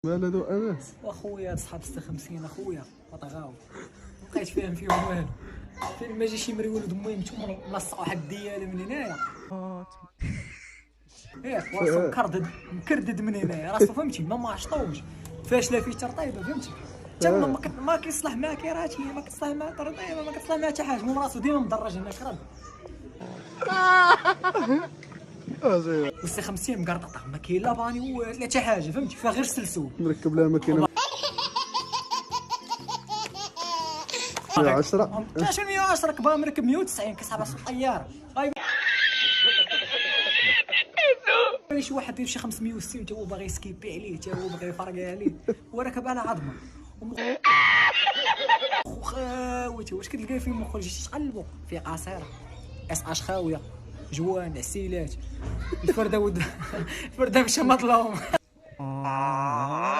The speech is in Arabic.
مال هادو انس واخويا صحاب 56 اخويا طغاو بقيت فاهم فيهم والو. فين ما جا شي مريول دمو يمتو ملصقوا واحد الدياله من هنايا ياك راسو مكردد من هنايا راسو فهمتي ما عشطوش فاشله فيه ترطيبه فهمتي حتى ما كيصلح معاه كيراتي ما كتصلح معاه ترطيبه ما كتصلح معاه حتى حاجه المهم راسو ديما مدرج هناك راه وسي 50 مقرططه ما كاين لا باني ولا حتى حاجه فهمتي فيها غير سلسول مركب لها ماكينه 110 اش 110 كبا مركب 190 كيسحب راسو طياره شي واحد داير شي 560 تا هو باغي يسكيبي عليه تا هو باغي يفرقع عليه هو راكب على عظمه خاوتي واش كتلقى فيه مخ جيتي تقلبو فيه قصيره اس اش خاويه جوان عسيلات الفرده الفرده مشى مظلوم